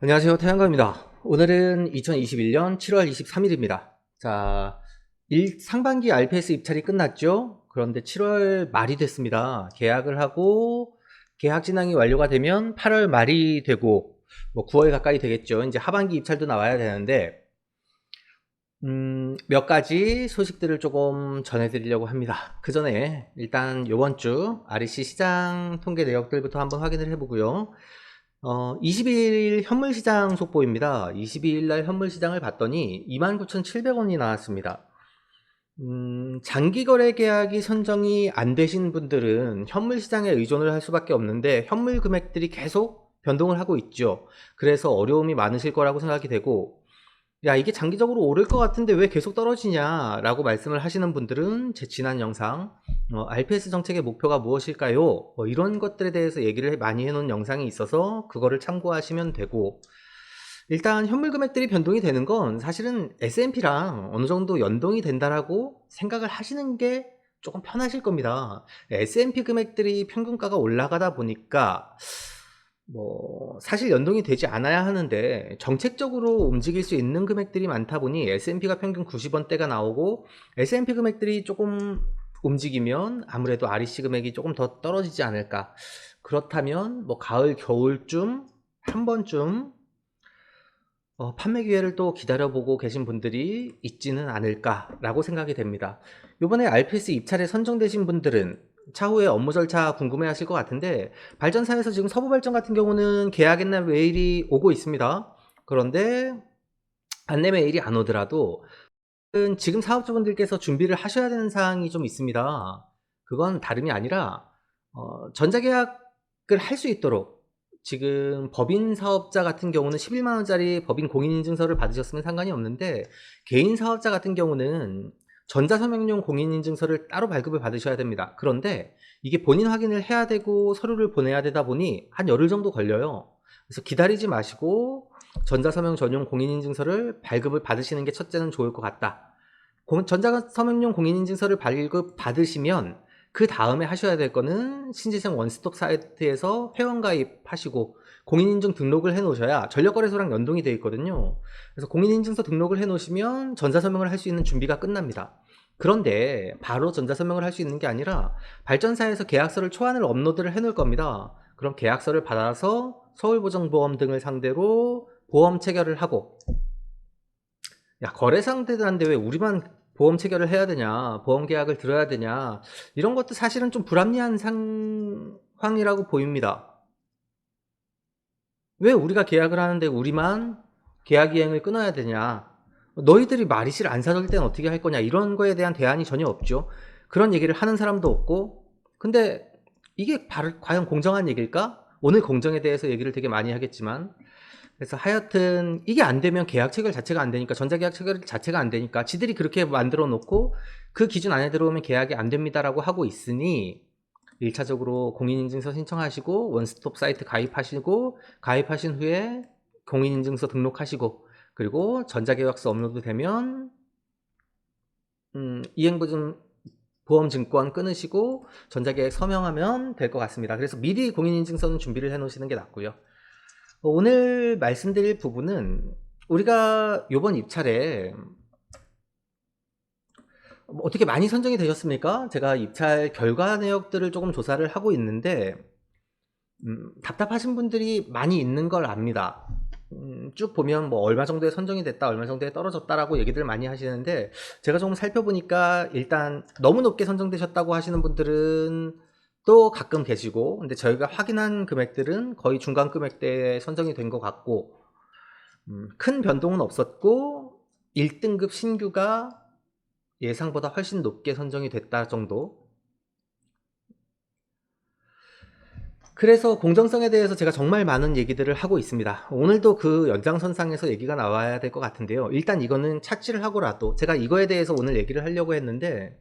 안녕하세요. 태양광입니다. 오늘은 2021년 7월 23일입니다. 자, 상반기 RPS 입찰이 끝났죠? 그런데 7월 말이 됐습니다. 계약을 하고 계약 진행이 완료가 되면 8월 말이 되고 9월 가까이 되겠죠. 이제 하반기 입찰도 나와야 되는데 몇 가지 소식들을 조금 전해드리려고 합니다. 그 전에 일단 요번 주 REC 시장 통계 내역들부터 한번 확인을 해보고요. 22일 현물시장 속보입니다. 22일 날 현물시장을 봤더니 29,700원이 나왔습니다. 장기거래 계약이 선정이 안 되신 분들은 현물시장에 의존을 할 수밖에 없는데 현물 금액들이 계속 변동을 하고 있죠. 그래서 어려움이 많으실 거라고 생각이 되고, 야, 이게 장기적으로 오를 것 같은데 왜 계속 떨어지냐 라고 말씀을 하시는 분들은 제 지난 영상 RPS 정책의 목표가 무엇일까요? 이런 것들에 대해서 얘기를 많이 해놓은 영상이 있어서 그거를 참고하시면 되고, 일단 현물 금액들이 변동이 되는 건 사실은 S&P랑 어느 정도 연동이 된다라고 생각을 하시는 게 조금 편하실 겁니다. S&P 금액들이 평균가가 올라가다 보니까 사실 연동이 되지 않아야 하는데 정책적으로 움직일 수 있는 금액들이 많다 보니 S&P가 평균 90원대가 나오고 S&P 금액들이 조금 움직이면 아무래도 REC 금액이 조금 더 떨어지지 않을까. 그렇다면 가을 겨울쯤 한 번쯤 판매 기회를 또 기다려보고 계신 분들이 있지는 않을까라고 생각이 됩니다. 이번에 RPS 입찰에 선정되신 분들은 차후에 업무 절차 궁금해 하실 것 같은데, 발전사에서 지금 서부발전 같은 경우는 계약 옛날 메일이 오고 있습니다. 그런데 안내 메일이 안 오더라도 지금 사업자분들께서 준비를 하셔야 되는 사항이 좀 있습니다. 그건 다름이 아니라 전자계약을 할 수 있도록 지금 법인 사업자 같은 경우는 11만원짜리 법인 공인인증서를 받으셨으면 상관이 없는데, 개인 사업자 같은 경우는 전자서명용 공인인증서를 따로 발급을 받으셔야 됩니다. 그런데 이게 본인 확인을 해야 되고 서류를 보내야 되다 보니 한 열흘 정도 걸려요. 그래서 기다리지 마시고 전자서명 전용 공인인증서를 발급을 받으시는 게 첫째는 좋을 것 같다. 전자서명용 공인인증서를 발급 받으시면 그 다음에 하셔야 될 거는 신재생 원스톱 사이트에서 회원가입 하시고 공인인증 등록을 해 놓으셔야 전력거래소랑 연동이 되어 있거든요. 그래서 공인인증서 등록을 해 놓으시면 전자서명을 할 수 있는 준비가 끝납니다. 그런데 바로 전자서명을 할 수 있는 게 아니라 발전사에서 계약서를 초안을 업로드를 해 놓을 겁니다. 그럼 계약서를 받아서 서울보증보험 등을 상대로 보험 체결을 하고, 야, 거래상대들한테 왜 우리만 보험 체결을 해야 되냐, 보험 계약을 들어야 되냐, 이런 것도 사실은 좀 불합리한 상황이라고 보입니다. 왜 우리가 계약을 하는데 우리만 계약 이행을 끊어야 되냐, 너희들이 말이실 안 사줄 때는 어떻게 할 거냐, 이런 거에 대한 대안이 전혀 없죠. 그런 얘기를 하는 사람도 없고. 근데 이게 과연 공정한 얘기일까? 오늘 공정에 대해서 얘기를 되게 많이 하겠지만, 그래서 하여튼 이게 안 되면 계약 체결 자체가 안 되니까, 전자계약 체결 자체가 안 되니까 지들이 그렇게 만들어 놓고 그 기준 안에 들어오면 계약이 안 됩니다라고 하고 있으니, 1차적으로 공인인증서 신청하시고 원스톱 사이트 가입하시고, 가입하신 후에 공인인증서 등록하시고, 그리고 전자계약서 업로드 되면 이행보증 보험증권 끊으시고 전자계약 서명하면 될 것 같습니다. 그래서 미리 공인인증서는 준비를 해 놓으시는 게 낫고요. 오늘 말씀드릴 부분은 우리가 이번 입찰에 어떻게 많이 선정이 되셨습니까? 제가 입찰 결과 내역들을 조금 조사를 하고 있는데 답답하신 분들이 많이 있는 걸 압니다. 쭉 보면 얼마 정도에 선정이 됐다, 얼마 정도에 떨어졌다라고 얘기들 많이 하시는데, 제가 조금 살펴보니까 일단 너무 높게 선정되셨다고 하시는 분들은 또 가끔 계시고, 근데 저희가 확인한 금액들은 거의 중간 금액대에 선정이 된 것 같고, 큰 변동은 없었고 1등급 신규가 예상보다 훨씬 높게 선정이 됐다 정도. 그래서 공정성에 대해서 제가 정말 많은 얘기들을 하고 있습니다. 오늘도 그 연장선상에서 얘기가 나와야 될 것 같은데요. 일단 이거는 착지를 하고라도 제가 이거에 대해서 오늘 얘기를 하려고 했는데,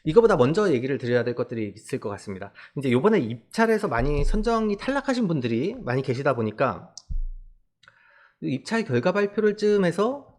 이거보다 먼저 얘기를 드려야 될 것들이 있을 것 같습니다. 이제 요번에 입찰에서 많이 선정이 탈락하신 분들이 많이 계시다 보니까 입찰 결과 발표를 쯤해서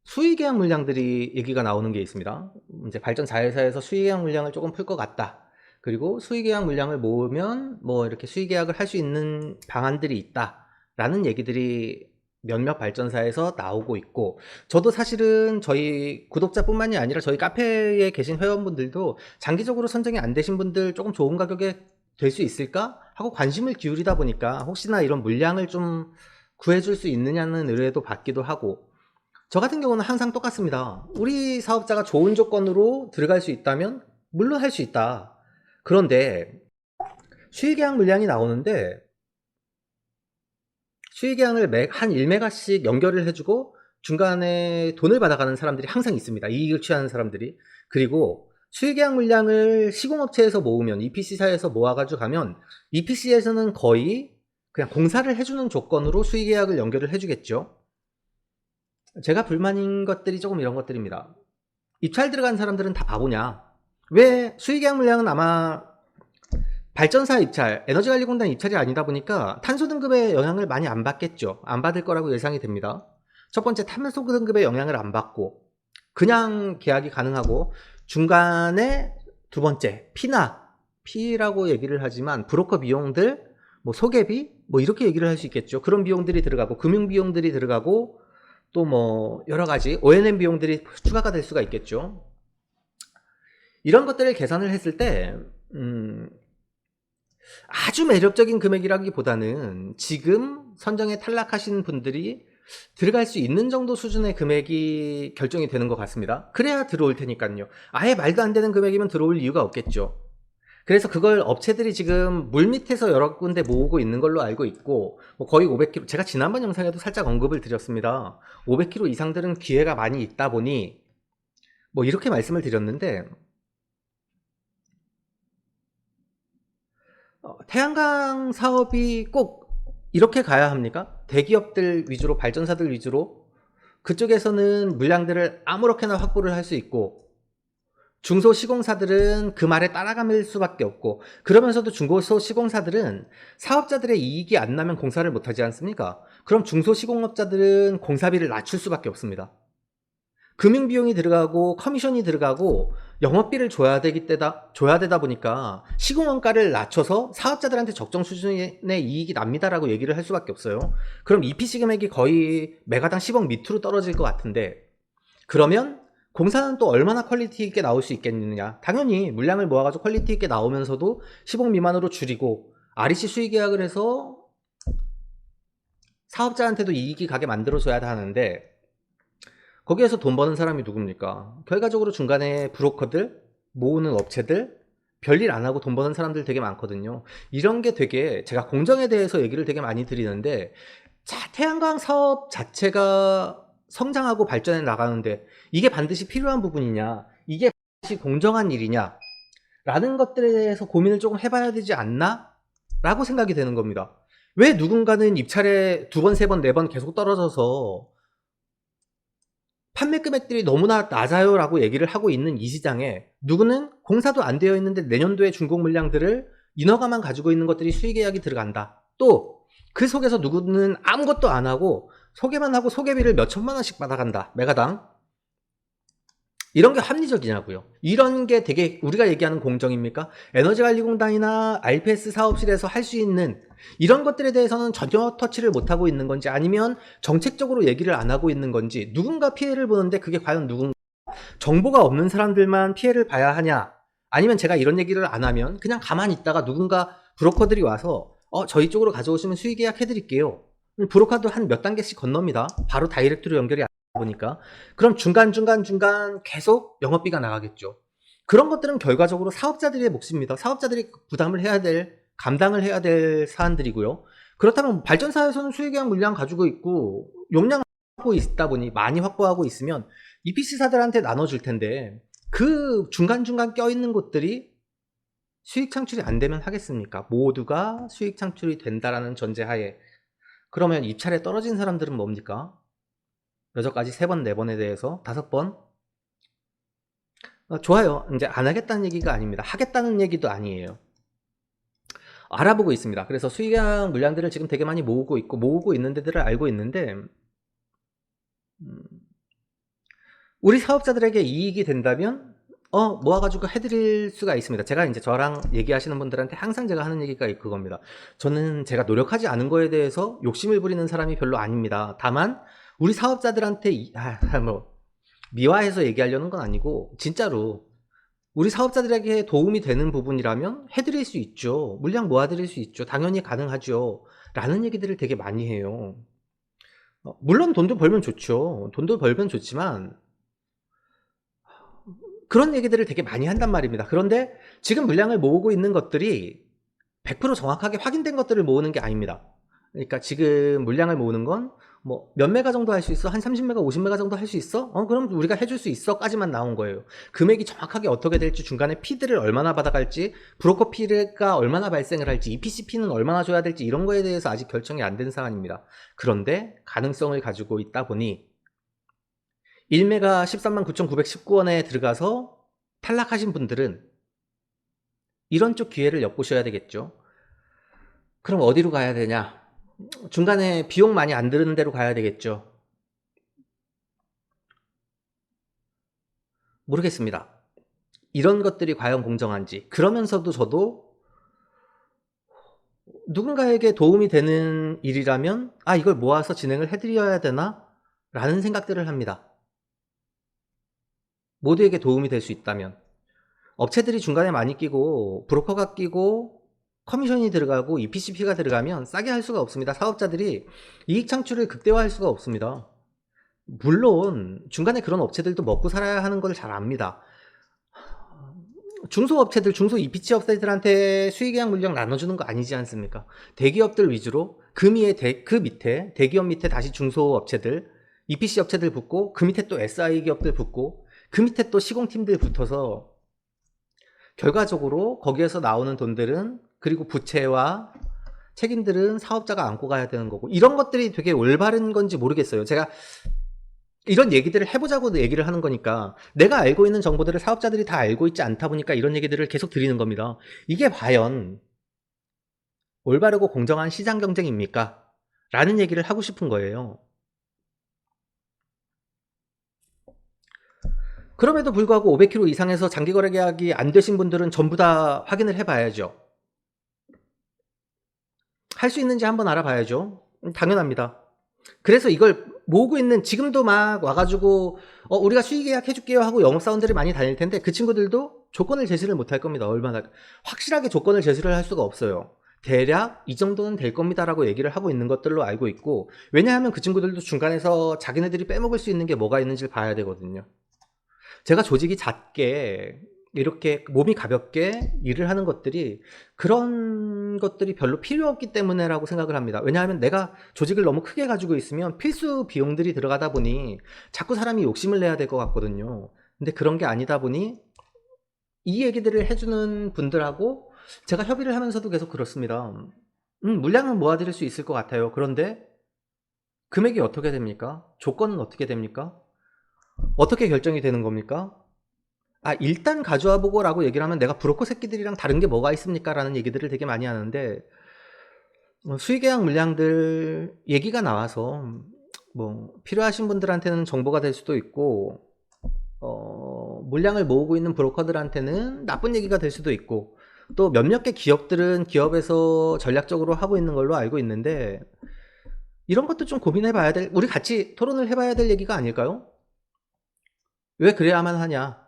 수의계약 물량들이 얘기가 나오는 게 있습니다. 이제 발전 자회사에서 수의계약 물량을 조금 풀 것 같다. 그리고 수의계약 물량을 모으면 이렇게 수의계약을 할 수 있는 방안들이 있다. 라는 얘기들이 몇몇 발전사에서 나오고 있고, 저도 사실은 저희 구독자뿐만이 아니라 저희 카페에 계신 회원분들도 장기적으로 선정이 안 되신 분들 조금 좋은 가격에 될 수 있을까 하고 관심을 기울이다 보니까 혹시나 이런 물량을 좀 구해줄 수 있느냐는 의뢰도 받기도 하고, 저 같은 경우는 항상 똑같습니다. 우리 사업자가 좋은 조건으로 들어갈 수 있다면 물론 할 수 있다. 그런데 수익계약 물량이 나오는데 수익계약을 한 1메가씩 연결을 해주고 중간에 돈을 받아가는 사람들이 항상 있습니다. 이익을 취하는 사람들이. 그리고 수익계약 물량을 시공업체에서 모으면, EPC사에서 모아가지고 가면 EPC에서는 거의 그냥 공사를 해주는 조건으로 수익계약을 연결을 해주겠죠. 제가 불만인 것들이 조금 이런 것들입니다. 입찰 들어간 사람들은 다 바보냐? 왜 수익계약 물량은 아마 발전사 입찰, 에너지관리공단 입찰이 아니다 보니까 탄소 등급의 영향을 많이 안 받겠죠. 안 받을 거라고 예상이 됩니다. 첫 번째, 탄소 등급의 영향을 안 받고 그냥 계약이 가능하고, 중간에 두 번째, 피라고 얘기를 하지만 브로커 비용들, 뭐 소개비, 뭐 이렇게 얘기를 할 수 있겠죠. 그런 비용들이 들어가고, 금융 비용들이 들어가고, 또 뭐 여러 가지 O&M 비용들이 추가가 될 수가 있겠죠. 이런 것들을 계산을 했을 때 아주 매력적인 금액이라기보다는 지금 선정에 탈락하신 분들이 들어갈 수 있는 정도 수준의 금액이 결정이 되는 것 같습니다. 그래야 들어올 테니까요. 아예 말도 안 되는 금액이면 들어올 이유가 없겠죠. 그래서 그걸 업체들이 지금 물밑에서 여러 군데 모으고 있는 걸로 알고 있고, 뭐 거의 500km, 제가 지난번 영상에도 살짝 언급을 드렸습니다. 500km 이상들은 기회가 많이 있다 보니 뭐 이렇게 말씀을 드렸는데, 태양광 사업이 꼭 이렇게 가야 합니까? 대기업들 위주로, 발전사들 위주로 그쪽에서는 물량들을 아무렇게나 확보를 할 수 있고, 중소시공사들은 그 말에 따라갈 수밖에 없고, 그러면서도 중소시공사들은 사업자들의 이익이 안 나면 공사를 못하지 않습니까? 그럼 중소시공업자들은 공사비를 낮출 수밖에 없습니다. 금융비용이 들어가고 커미션이 들어가고 영업비를 줘야 되다 보니까 시공원가를 낮춰서 사업자들한테 적정 수준의 이익이 납니다라고 얘기를 할 수밖에 없어요. 그럼 EPC 금액이 거의 메가당 10억 밑으로 떨어질 것 같은데, 그러면 공사는 또 얼마나 퀄리티 있게 나올 수 있겠느냐? 당연히 물량을 모아가지고 퀄리티 있게 나오면서도 10억 미만으로 줄이고 REC 수익 계약을 해서 사업자한테도 이익이 가게 만들어줘야 하는데, 거기에서 돈 버는 사람이 누굽니까? 결과적으로 중간에 브로커들, 모으는 업체들, 별일 안 하고 돈 버는 사람들 되게 많거든요. 이런 게 되게, 제가 공정에 대해서 얘기를 되게 많이 드리는데, 태양광 사업 자체가 성장하고 발전해 나가는데 이게 반드시 필요한 부분이냐, 이게 반드시 공정한 일이냐 라는 것들에 대해서 고민을 조금 해봐야 되지 않나? 라고 생각이 되는 겁니다. 왜 누군가는 입찰에 두 번, 세 번, 네 번 계속 떨어져서 판매 금액들이 너무나 낮아요 라고 얘기를 하고 있는 이 시장에, 누구는 공사도 안 되어 있는데 내년도에 준공 물량들을 인허가만 가지고 있는 것들이 수익계약이 들어간다. 또 그 속에서 누구는 아무것도 안 하고 소개만 하고 소개비를 몇 천만 원씩 받아간다, 메가당. 이런 게 합리적이냐고요. 이런 게 되게 우리가 얘기하는 공정입니까? 에너지관리공단이나 RPS 사업실에서 할 수 있는 이런 것들에 대해서는 전혀 터치를 못하고 있는 건지, 아니면 정책적으로 얘기를 안 하고 있는 건지, 누군가 피해를 보는데 그게 과연 정보가 없는 사람들만 피해를 봐야 하냐, 아니면 제가 이런 얘기를 안 하면 그냥 가만히 있다가 누군가 브로커들이 와서 저희 쪽으로 가져오시면 수익 계약 해드릴게요, 브로커도 한 몇 단계씩 건넙니다. 바로 다이렉트로 연결이 안 보니까. 그럼 중간 계속 영업비가 나가겠죠. 그런 것들은 결과적으로 사업자들의 몫입니다. 사업자들이 감당을 해야 될 사안들이고요. 그렇다면 발전사에서는 수익계약 물량 가지고 있고 용량을 확보하고 있다 보니, 많이 확보하고 있으면 EPC사들한테 나눠줄 텐데, 그 중간중간 껴있는 곳들이 수익 창출이 안 되면 하겠습니까? 모두가 수익 창출이 된다라는 전제하에. 그러면 입찰에 떨어진 사람들은 뭡니까? 여전까지 3번, 4번에 대해서 5번? 좋아요. 이제 안 하겠다는 얘기가 아닙니다. 하겠다는 얘기도 아니에요. 알아보고 있습니다. 그래서 수익계약 물량들을 지금 되게 많이 모으고 있는 데들을 알고 있는데, 우리 사업자들에게 이익이 된다면 모아가지고 해드릴 수가 있습니다. 제가 이제 저랑 얘기하시는 분들한테 항상 제가 하는 얘기가 그겁니다. 저는 제가 노력하지 않은 거에 대해서 욕심을 부리는 사람이 별로 아닙니다. 다만 우리 사업자들한테 뭐 미화해서 얘기하려는 건 아니고 진짜로 우리 사업자들에게 도움이 되는 부분이라면 해드릴 수 있죠. 물량 모아드릴 수 있죠. 당연히 가능하죠. 라는 얘기들을 되게 많이 해요. 물론 돈도 벌면 좋죠. 돈도 벌면 좋지만 그런 얘기들을 되게 많이 한단 말입니다. 그런데 지금 물량을 모으고 있는 것들이 100% 정확하게 확인된 것들을 모으는 게 아닙니다. 그러니까 지금 물량을 모으는 건 뭐 몇 메가 정도 할 수 있어? 한 30메가, 50메가 정도 할 수 있어? 그럼 우리가 해줄 수 있어? 까지만 나온 거예요. 금액이 정확하게 어떻게 될지, 중간에 피드를 얼마나 받아갈지, 브로커 피드가 얼마나 발생을 할지, EPC 피는 얼마나 줘야 될지 이런 거에 대해서 아직 결정이 안 된 사안입니다. 그런데 가능성을 가지고 있다 보니 1메가 139,919원에 들어가서 탈락하신 분들은 이런 쪽 기회를 엿보셔야 되겠죠. 그럼 어디로 가야 되냐? 중간에 비용 많이 안 드는 데로 가야 되겠죠. 모르겠습니다. 이런 것들이 과연 공정한지. 그러면서도 저도 누군가에게 도움이 되는 일이라면 이걸 모아서 진행을 해드려야 되나? 라는 생각들을 합니다. 모두에게 도움이 될 수 있다면. 업체들이 중간에 많이 끼고 브로커가 끼고 커미션이 들어가고 EPCP가 들어가면 싸게 할 수가 없습니다. 사업자들이 이익 창출을 극대화할 수가 없습니다. 물론 중간에 그런 업체들도 먹고 살아야 하는 걸 잘 압니다. 중소업체들, 중소 EPC 업체들한테 수익계약 물량 나눠주는 거 아니지 않습니까? 대기업들 위주로 그 밑에 대기업 밑에 다시 중소업체들, EPC 업체들 붙고 그 밑에 또 SI 기업들 붙고 그 밑에 또 시공팀들 붙어서 결과적으로 거기에서 나오는 돈들은, 그리고 부채와 책임들은 사업자가 안고 가야 되는 거고, 이런 것들이 되게 올바른 건지 모르겠어요. 제가 이런 얘기들을 해보자고 얘기를 하는 거니까, 내가 알고 있는 정보들을 사업자들이 다 알고 있지 않다 보니까 이런 얘기들을 계속 드리는 겁니다. 이게 과연 올바르고 공정한 시장 경쟁입니까? 라는 얘기를 하고 싶은 거예요. 그럼에도 불구하고 500km 이상에서 장기 거래 계약이 안 되신 분들은 전부 다 확인을 해봐야죠. 할 수 있는지 한번 알아봐야죠. 당연합니다. 그래서 이걸 모으고 있는, 지금도 막 와가지고 우리가 수익 계약 해줄게요 하고 영업사원들이 많이 다닐 텐데, 그 친구들도 조건을 제시를 못할 겁니다. 얼마나 확실하게 조건을 제시를 할 수가 없어요. 대략 이 정도는 될 겁니다 라고 얘기를 하고 있는 것들로 알고 있고, 왜냐하면 그 친구들도 중간에서 자기네들이 빼먹을 수 있는 게 뭐가 있는지를 봐야 되거든요. 제가 조직이 작게 이렇게 몸이 가볍게 일을 하는 것들이 그런 것들이 별로 필요 없기 때문에라고 생각을 합니다. 왜냐하면 내가 조직을 너무 크게 가지고 있으면 필수 비용들이 들어가다 보니 자꾸 사람이 욕심을 내야 될 것 같거든요. 근데 그런 게 아니다 보니 이 얘기들을 해주는 분들하고 제가 협의를 하면서도 계속 그렇습니다. 물량은 모아드릴 수 있을 것 같아요. 그런데 금액이 어떻게 됩니까? 조건은 어떻게 됩니까? 어떻게 결정이 되는 겁니까? 일단 가져와 보고 라고 얘기를 하면, 내가 브로커 새끼들이랑 다른 게 뭐가 있습니까? 라는 얘기들을 되게 많이 하는데, 수의계약 물량들 얘기가 나와서 뭐 필요하신 분들한테는 정보가 될 수도 있고, 물량을 모으고 있는 브로커들한테는 나쁜 얘기가 될 수도 있고, 또 몇몇 개 기업들은 기업에서 전략적으로 하고 있는 걸로 알고 있는데, 이런 것도 좀 고민해봐야 될, 우리 같이 토론을 해봐야 될 얘기가 아닐까요? 왜 그래야만 하냐?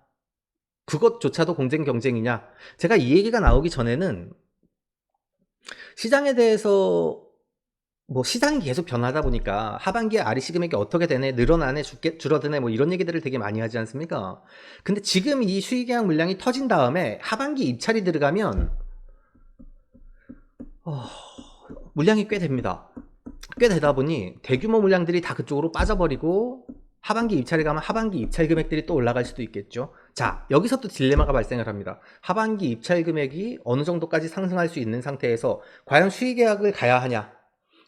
그것조차도 경쟁이냐? 제가 이 얘기가 나오기 전에는 시장에 대해서, 뭐 시장이 계속 변하다 보니까 하반기에 REC 금액이 어떻게 되네, 늘어나네, 줄어드네, 뭐 이런 얘기들을 되게 많이 하지 않습니까? 근데 지금 이 수의계약 물량이 터진 다음에 하반기 입찰이 들어가면 물량이 꽤 됩니다. 꽤 되다 보니 대규모 물량들이 다 그쪽으로 빠져버리고, 하반기 입찰에 가면 하반기 입찰 금액들이 또 올라갈 수도 있겠죠. 자, 여기서 또 딜레마가 발생을 합니다. 하반기 입찰 금액이 어느 정도까지 상승할 수 있는 상태에서 과연 수의계약을 가야 하냐?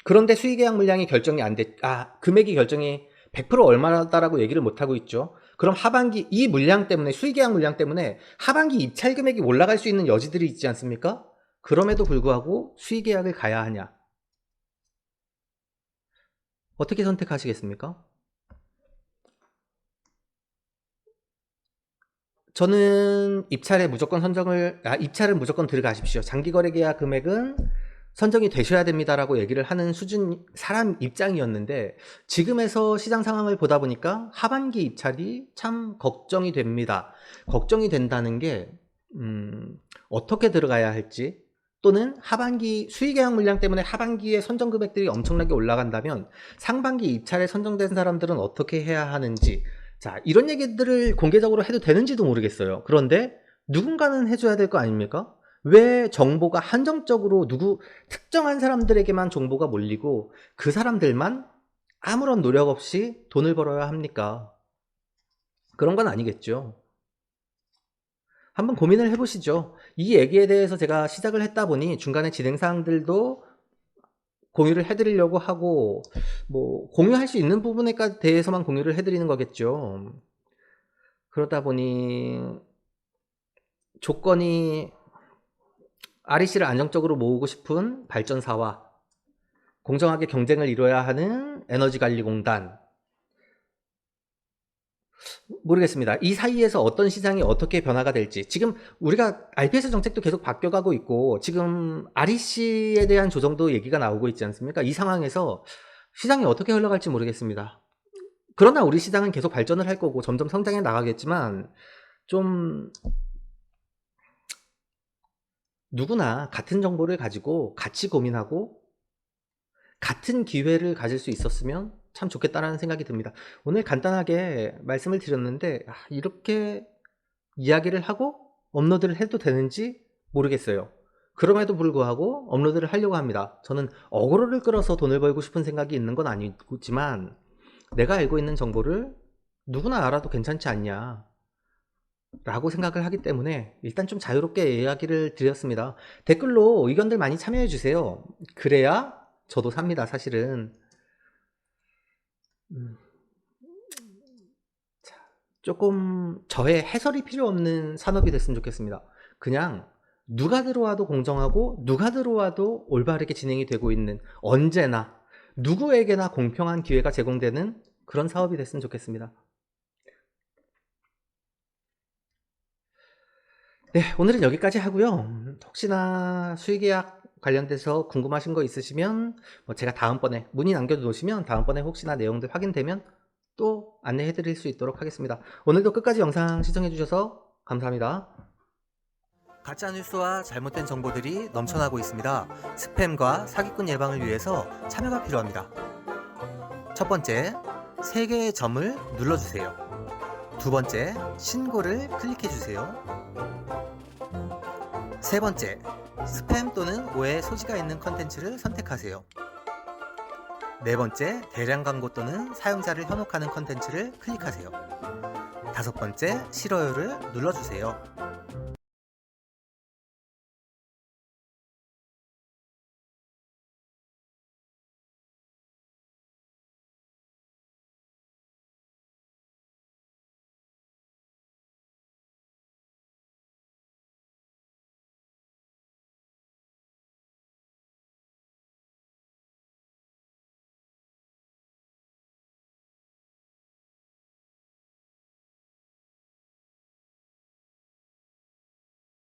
그런데 수의계약 물량이 결정이 안 됐, 금액이 결정이 100% 얼마다라고 얘기를 못하고 있죠. 그럼 하반기 이 물량 때문에, 수의계약 물량 때문에 하반기 입찰 금액이 올라갈 수 있는 여지들이 있지 않습니까? 그럼에도 불구하고 수의계약을 가야 하냐? 어떻게 선택하시겠습니까? 저는 입찰을 무조건 들어가십시오. 장기거래 계약 금액은 선정이 되셔야 됩니다라고 얘기를 하는 수준 사람 입장이었는데, 지금에서 시장 상황을 보다 보니까 하반기 입찰이 참 걱정이 됩니다. 걱정이 된다는 게 어떻게 들어가야 할지, 또는 하반기 수의 계약 물량 때문에 하반기에 선정 금액들이 엄청나게 올라간다면 상반기 입찰에 선정된 사람들은 어떻게 해야 하는지, 자, 이런 얘기들을 공개적으로 해도 되는지도 모르겠어요. 그런데 누군가는 해줘야 될 거 아닙니까? 왜 정보가 한정적으로 특정한 사람들에게만 정보가 몰리고 그 사람들만 아무런 노력 없이 돈을 벌어야 합니까? 그런 건 아니겠죠. 한번 고민을 해보시죠. 이 얘기에 대해서 제가 시작을 했다 보니 중간에 진행사항들도 공유를 해드리려고 하고, 뭐 공유할 수 있는 부분에 대해서만 공유를 해드리는 거겠죠. 그러다 보니 조건이 REC를 안정적으로 모으고 싶은 발전사와 공정하게 경쟁을 이뤄야 하는 에너지관리공단, 모르겠습니다. 이 사이에서 어떤 시장이 어떻게 변화가 될지. 지금 우리가 RPS 정책도 계속 바뀌어가고 있고, 지금 REC에 대한 조정도 얘기가 나오고 있지 않습니까? 이 상황에서 시장이 어떻게 흘러갈지 모르겠습니다. 그러나 우리 시장은 계속 발전을 할 거고 점점 성장해 나가겠지만, 좀 누구나 같은 정보를 가지고 같이 고민하고 같은 기회를 가질 수 있었으면 참 좋겠다라는 생각이 듭니다. 오늘 간단하게 말씀을 드렸는데, 이렇게 이야기를 하고 업로드를 해도 되는지 모르겠어요. 그럼에도 불구하고 업로드를 하려고 합니다. 저는 어그로를 끌어서 돈을 벌고 싶은 생각이 있는 건 아니지만, 내가 알고 있는 정보를 누구나 알아도 괜찮지 않냐 라고 생각을 하기 때문에 일단 좀 자유롭게 이야기를 드렸습니다. 댓글로 의견들 많이 참여해 주세요. 그래야 저도 삽니다, 사실은. 조금 저의 해설이 필요 없는 산업이 됐으면 좋겠습니다. 그냥 누가 들어와도 공정하고 누가 들어와도 올바르게 진행이 되고 있는, 언제나 누구에게나 공평한 기회가 제공되는 그런 사업이 됐으면 좋겠습니다. 네, 오늘은 여기까지 하고요. 혹시나 수의계약 관련돼서 궁금하신 거 있으시면 제가 다음번에 문의 남겨두시면 다음번에 혹시나 내용들 확인되면 또 안내해 드릴 수 있도록 하겠습니다. 오늘도 끝까지 영상 시청해 주셔서 감사합니다. 가짜뉴스와 잘못된 정보들이 넘쳐나고 있습니다. 스팸과 사기꾼 예방을 위해서 참여가 필요합니다. 첫 번째, 3개의 점을 눌러주세요. 두 번째, 신고를 클릭해주세요. 세 번째, 스팸 또는 오해 소지가 있는 컨텐츠를 선택하세요. 네 번째, 대량 광고 또는 사용자를 현혹하는 컨텐츠를 클릭하세요. 다섯 번째, 싫어요를 눌러주세요.